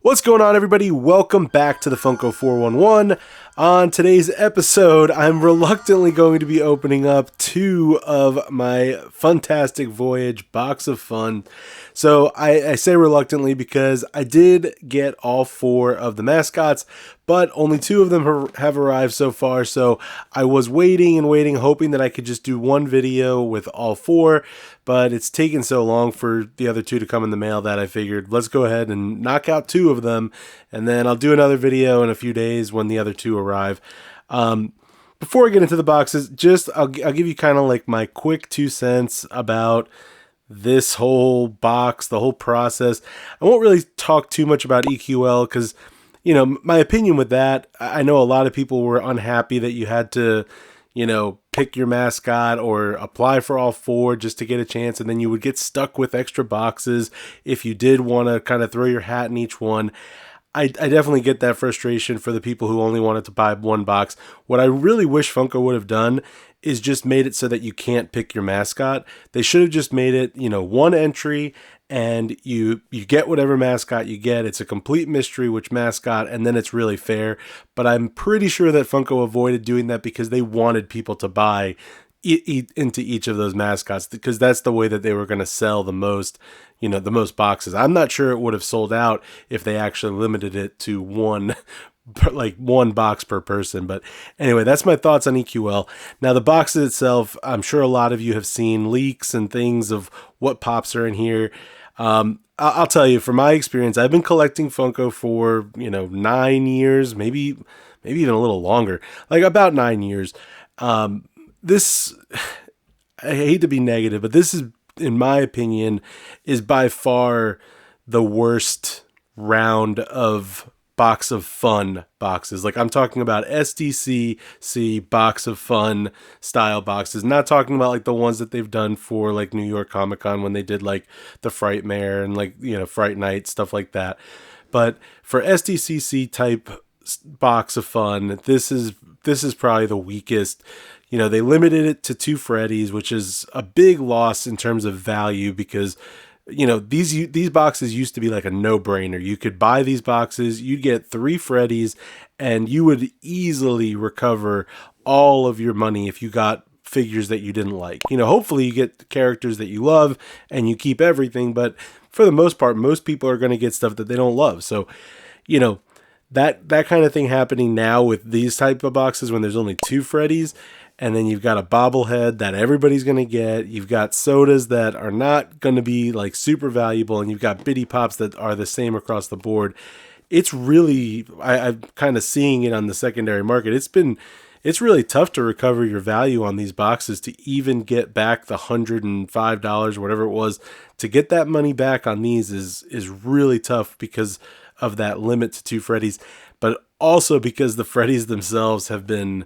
What's going on, everybody? Welcome back to the Funko 411. On today's episode, I'm reluctantly going to be opening up two of my Funtastic Voyage Box of Fun. So I say reluctantly because I did get all four of the mascots, but only two of them have arrived so far. So I was waiting and waiting, hoping that I could just do one video with all four, but it's taken so long for the other two to come in the mail that I figured let's go ahead and knock out two of them, and then I'll do another video in a few days when the other two arrive. Before I get into the boxes, I'll give you kind of like my quick 2 cents about this whole box, the whole process. I won't really talk too much about EQL because, you know, my opinion with that, I know a lot of people were unhappy that you had to, you know, pick your mascot or apply for all four just to get a chance, and then you would get stuck with extra boxes if you did want to kind of throw your hat in each one. I definitely get that frustration for the people who only wanted to buy one box. What I really wish Funko would have done is just made it so that you can't pick your mascot. They should have just made it, you know, one entry, and you get whatever mascot you get. It's a complete mystery which mascot, and then it's really fair. But I'm pretty sure that Funko avoided doing that because they wanted people to buy into each of those mascots, because that's the way that they were going to sell the most, you know, the most boxes. I'm not sure it would have sold out if they actually limited it to one box per person. But anyway, that's my thoughts on EQL. Now, the boxes itself, I'm sure a lot of you have seen leaks and things of what pops are in here. I'll tell you, from my experience, I've been collecting Funko for, 9 years, maybe even a little longer, like about 9 years. This, I hate to be negative, but this is, in my opinion, is by far the worst round of box of fun boxes. Like, I'm talking about SDCC box of fun style boxes, not talking about like the ones that they've done for like New York Comic Con when they did like the Frightmare and like, Fright Night, stuff like that. But for SDCC type box of fun, this is probably the weakest. They limited it to 2 Freddys, which is a big loss in terms of value because, these boxes used to be like a no-brainer. You could buy these boxes, you'd get 3 Freddys, and you would easily recover all of your money if you got figures that you didn't like. Hopefully you get characters that you love and you keep everything, but for the most part, most people are going to get stuff that they don't love. So, that kind of thing happening now with these type of boxes when there's only 2 Freddys, and then you've got a bobblehead that everybody's going to get. You've got sodas that are not going to be like super valuable, and you've got bitty pops that are the same across the board. It's really, I'm kind of seeing it on the secondary market. It's really tough to recover your value on these boxes, to even get back the $105, whatever it was, to get that money back on these is really tough because of that limit to 2 Freddys, but also because the Freddys themselves have been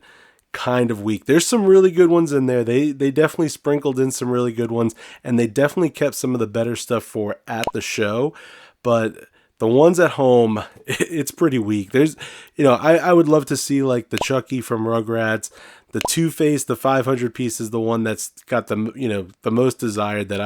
kind of weak. There's some really good ones in there. They definitely sprinkled in some really good ones, and they definitely kept some of the better stuff for at the show, but the ones at home, it's pretty weak. There's, I would love to see like the Chucky from Rugrats, the Two-Face, the 500 piece is the one that's got the, the most desired that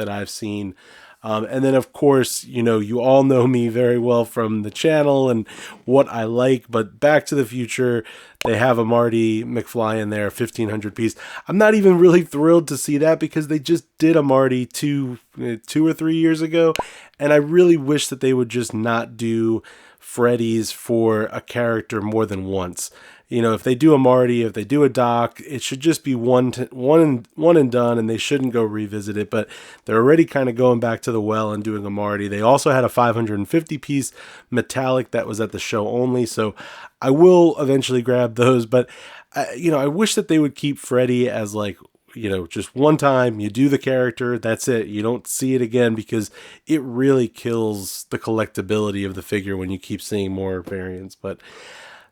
I've seen. And then, of course, you all know me very well from the channel and what I like, but Back to the Future, they have a Marty McFly in there, 1500 piece. I'm not even really thrilled to see that because they just did a Marty two or 3 years ago, and I really wish that they would just not do Freddy's for a character more than once. If they do a Marty, if they do a Doc, it should just be one and done, and they shouldn't go revisit it. But they're already kind of going back to the well and doing a Marty. They also had a 550 piece metallic that was at the show only, so I will eventually grab those. But I wish that they would keep Freddy as like, just one time you do the character, that's it. You don't see it again, because it really kills the collectability of the figure when you keep seeing more variants. But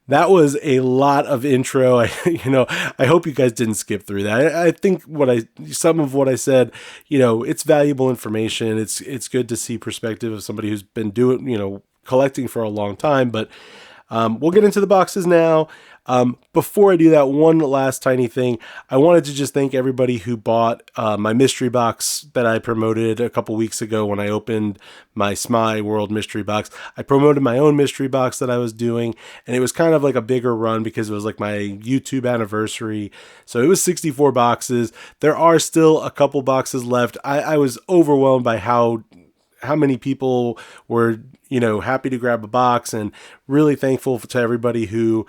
that was a lot of intro. I hope you guys didn't skip through that. I think some of what I said, it's valuable information. It's good to see perspective of somebody who's been collecting for a long time. But We'll get into the boxes now. Before I do that, one last tiny thing. I wanted to just thank everybody who bought my mystery box that I promoted a couple weeks ago when I opened my SMY World mystery box. I promoted my own mystery box that I was doing, and it was kind of like a bigger run because it was like my YouTube anniversary. So it was 64 boxes. There are still a couple boxes left. I was overwhelmed by how many people were, happy to grab a box, and really thankful to everybody who,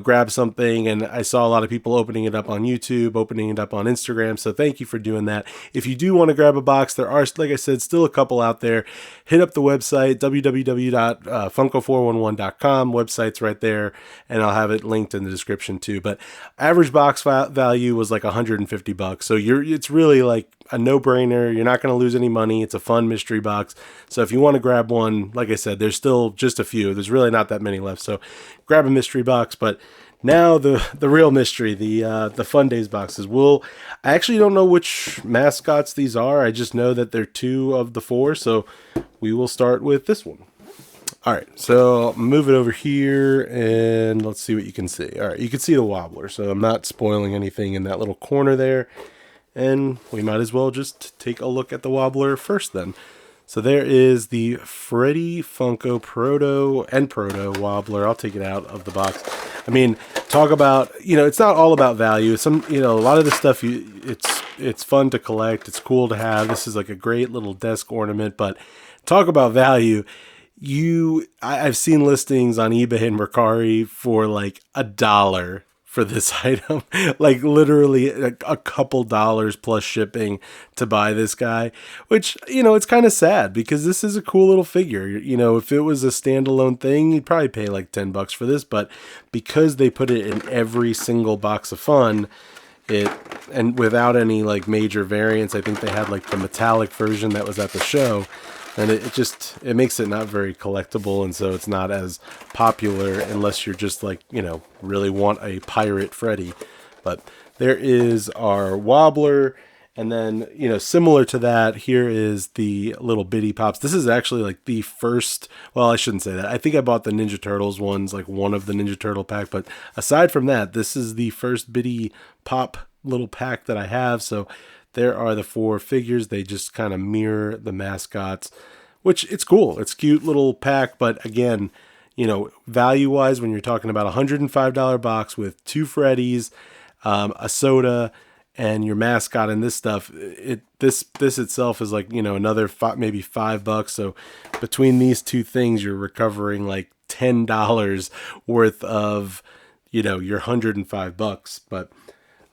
grab something. And I saw a lot of people opening it up on YouTube, opening it up on Instagram. So thank you for doing that. If you do want to grab a box, there are, like I said, still a couple out there. Hit up the website, www.funko411.com. Website's right there, and I'll have it linked in the description too. But average box value was like $150. So it's really like a no-brainer. You're not going to lose any money. It's a fun mystery box. So if you want to grab one, like I said, there's still just a few. There's really not that many left. So grab a mystery box. But now the real mystery, the Fundays boxes. I actually don't know which mascots these are. I just know that they're 2 of the 4. So we will start with this one. All right, so I'll move it over here, and let's see what you can see. All right, you can see the wobbler, so I'm not spoiling anything in that little corner there. And we might as well just take a look at the wobbler first then. So there is the Freddy Funko Proto wobbler. I'll take it out of the box. I mean, talk about, it's not all about value. A lot of the stuff, it's fun to collect. It's cool to have. This is like a great little desk ornament, but talk about value. I've seen listings on eBay and Mercari for like $1 for this item, like literally a couple dollars plus shipping to buy this guy, which, it's kind of sad because this is a cool little figure. If it was a standalone thing, you'd probably pay like $10 for this, but because they put it in every single box of fun, and without any like major variants, I think they had like the metallic version that was at the show, and it makes it not very collectible, and so it's not as popular unless you're just like, really want a pirate Freddy. But there is our wobbler, and then, similar to that, here is the little bitty pops. This is actually like the first, well, I shouldn't say that. I think I bought the Ninja Turtles ones, like one of the Ninja Turtle pack, but aside from that, this is the first bitty pop little pack that I have. So there are the 4 figures. They just kind of mirror the mascots, which it's cool. It's a cute little pack. But again, value-wise, when you're talking about a $105 box with 2 Freddys, a soda, and your mascot and this stuff, this itself is like, another maybe $5. So between these 2 things, you're recovering like $10 worth of, your $105. But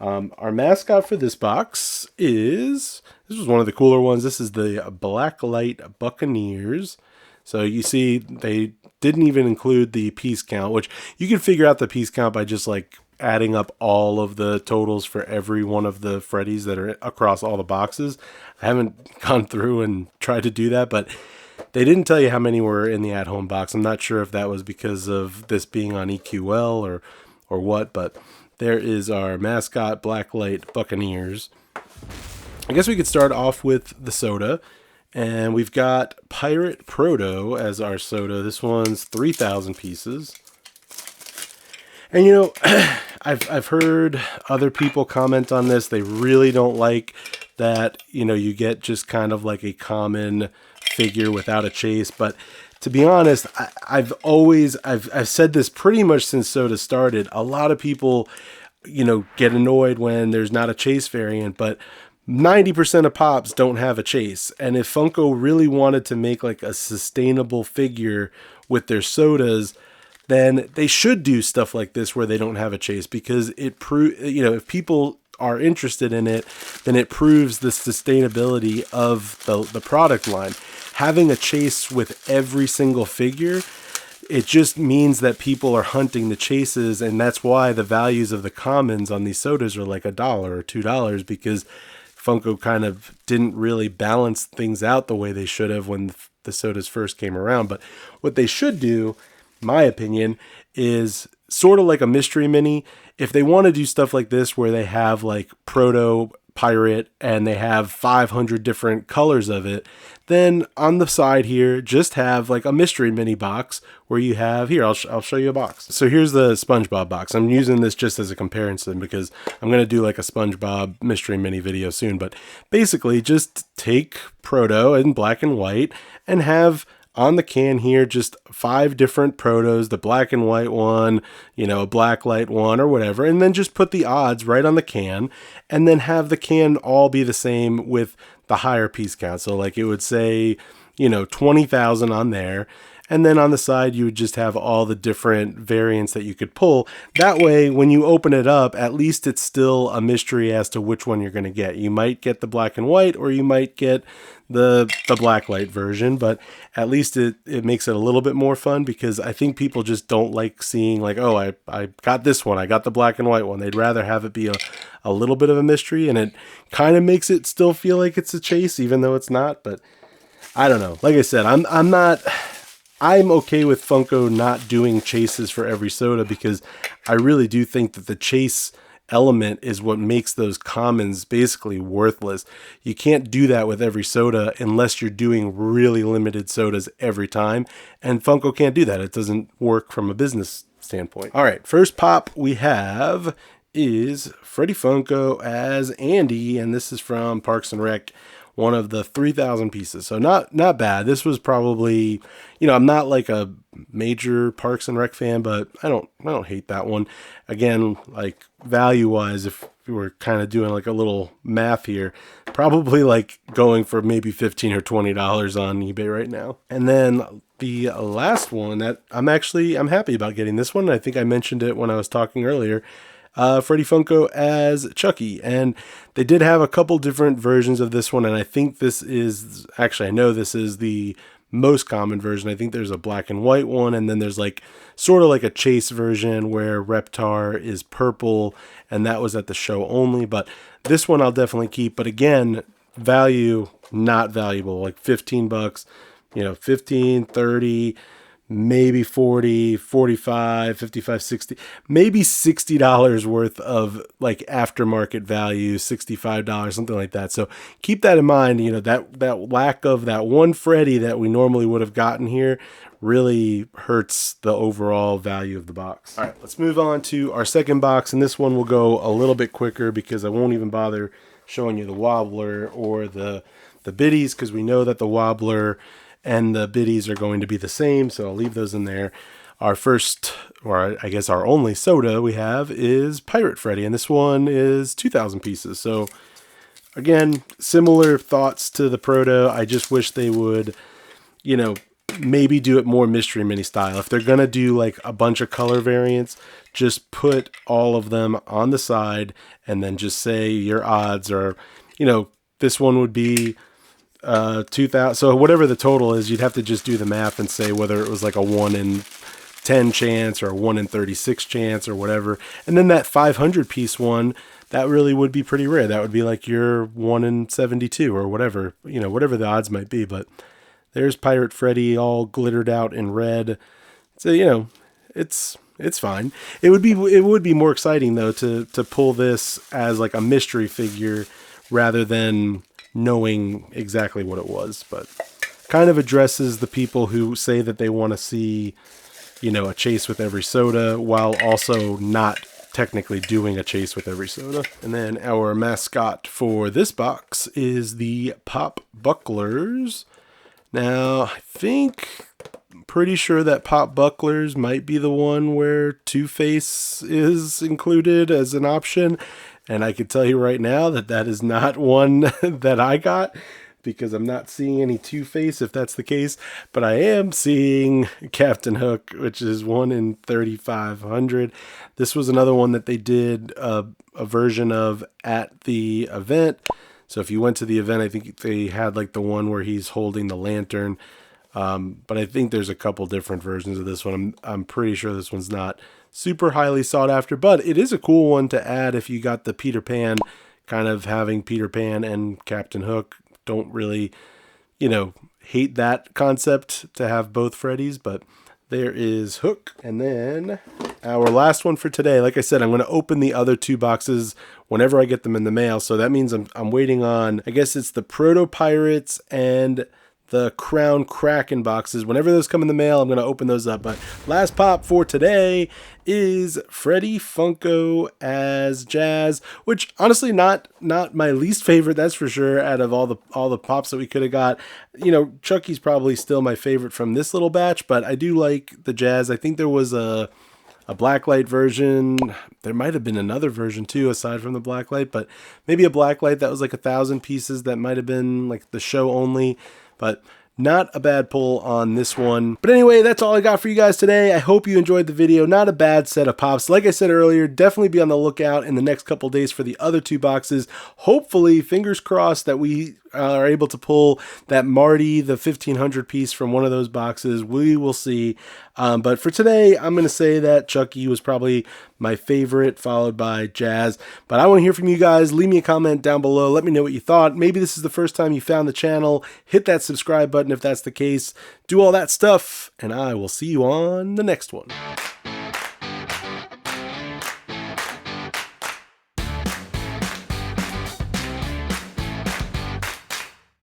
our mascot for this box this was one of the cooler ones. This is the Blacklight Buccaneers. So you see they didn't even include the piece count, which you can figure out the piece count by just like adding up all of the totals for every one of the Freddys that are across all the boxes. I haven't gone through and tried to do that, but they didn't tell you how many were in the at-home box. I'm not sure if that was because of this being on EQL or what, but there is our mascot, Blacklight Buccaneers. I guess we could start off with the soda. And we've got Pirate Proto as our soda. This one's 3,000 pieces. And I've heard other people comment on this. They really don't like that, you get just kind of like a common figure without a chase. But to be honest, I've said this pretty much since soda started. A lot of people, get annoyed when there's not a chase variant, but 90% of pops don't have a chase. And if Funko really wanted to make like a sustainable figure with their sodas, then they should do stuff like this where they don't have a chase, because if people are interested in it, then it proves the sustainability of the product line. Having a chase with every single figure, it just means that people are hunting the chases, and that's why the values of the commons on these sodas are like $1 or $2, because Funko kind of didn't really balance things out the way they should have when the sodas first came around. But what they should do, my opinion, is sort of like a mystery mini. If they want to do stuff like this where they have like proto pirate and they have 500 different colors of it, then on the side here, just have like a mystery mini box where you have, here, I'll show you a box. So here's the SpongeBob box. I'm using this just as a comparison because I'm going to do like a SpongeBob mystery mini video soon. But basically just take Proto in black and white and have on the can here just 5 different protos, the black and white one, you know, a black light one or whatever, and then just put the odds right on the can and then have the can all be the same with the higher piece count. So like it would say, you know, 20,000 on there. And then on the side, you would just have all the different variants that you could pull. That way, when you open it up, at least it's still a mystery as to which one you're going to get. You might get the black and white, or you might get the black light version, but at least it makes it a little bit more fun, because I think people just don't like seeing like, oh, I got this one, I got the black and white one. They'd rather have it be a little bit of a mystery, and it kind of makes it still feel like it's a chase, even though it's not. But I don't know. Like I said, I'm okay with Funko not doing chases for every soda, because I really do think that the chase element is what makes those commons basically worthless. You can't do that with every soda unless you're doing really limited sodas every time, and Funko can't do that. It doesn't work from a business standpoint. All right, first pop we have is Freddy Funko as Andy, and this is from Parks and Rec, one of the 3,000 pieces. So not bad. This was probably, you know, I'm not like a major Parks and Rec fan, but I don't hate that one. Again, like value wise, if we were kind of doing like a little math here, probably like going for maybe $15 or $20 on eBay right now. And then the last one that I'm happy about getting this one. I think I mentioned it when I was talking earlier. Freddy Funko as Chucky, and they did have a couple different versions of this one, and I think this is, actually I know this is the most common version. I think there's a black and white one, and then there's like sort of like a chase version where Reptar is purple, and that was at the show only. But this one I'll definitely keep, but again, value not valuable, like 15 bucks, you know, 15, 30, maybe 40, 45, 55, 60, maybe $60 worth of like aftermarket value, $65, something like that. So keep that in mind. You know, that lack of that one Freddy that we normally would have gotten here really hurts the overall value of the box. All right, let's move on to our second box, and this one will go a little bit quicker because I won't even bother showing you the wobbler or the biddies, because we know that the wobbler and the biddies are going to be the same, so I'll leave those in there. Our first, or I guess our only soda we have is Pirate Freddy, and this one is 2,000 pieces. So again, similar thoughts to the Proto. I just wish they would, you know, maybe do it more mystery mini style. If they're gonna do like a bunch of color variants, just put all of them on the side and then just say your odds are, you know, this one would be 2,000. So whatever the total is, you'd have to just do the math and say whether it was like a 1 in 10 chance or a 1 in 36 chance or whatever. And then that 500 piece one, that really would be pretty rare. That would be like your 1 in 72 or whatever, you know, whatever the odds might be. But there's Pirate Freddy all glittered out in red. So, you know, it's fine. It would be more exciting though to pull this as like a mystery figure rather than knowing exactly what it was. But kind of addresses the people who say that they want to see, you know, a chase with every soda while also not technically doing a chase with every soda. And then our mascot for this box is the Pop Bucklers. Now, I think, pretty sure that Pop Bucklers might be the one where Two-Face is included as an option. And I can tell you right now that that is not one that I got, because I'm not seeing any Two-Face if that's the case. But I am seeing Captain Hook, which is 1 in 3,500. This was another one that they did a version of at the event. So if you went to the event, I think they had like the one where he's holding the lantern. But I think there's a couple different versions of this one. I'm pretty sure this one's not super highly sought after, but it is a cool one to add if you got the Peter Pan, kind of having Peter Pan and Captain Hook. Don't really, you know, hate that concept to have both Freddys, but There is Hook. And then our last one for today. Like I said, I'm going to open the other 2 boxes whenever I get them in the mail. So that means I'm waiting on, I guess it's the Proto Pirates and the Crown Kraken boxes. Whenever those come in the mail, I'm going to open those up. But last pop for today is Freddy Funko as Jazz, which honestly not my least favorite, that's for sure, out of all the pops that we could have got. You know, Chucky's probably still my favorite from this little batch, but I do like the Jazz. I think there was a blacklight version. There might have been another version too, aside from the blacklight, but maybe a blacklight that was like 1,000 pieces. That might have been like the show only, but not a bad pull on this one. But anyway, that's all I got for you guys today. I hope you enjoyed the video. Not a bad set of pops. Like I said earlier, definitely be on the lookout in the next couple days for the other 2 boxes. Hopefully, fingers crossed, that we are able to pull that Marty, the 1,500 piece from one of those boxes. We will see. But for today, I'm going to say that Chucky was probably my favorite, followed by Jazz. But I want to hear from you guys. Leave me a comment down below. Let me know what you thought. Maybe this is the first time you found the channel. Hit that subscribe button if that's the case. Do all that stuff, and I will see you on the next one.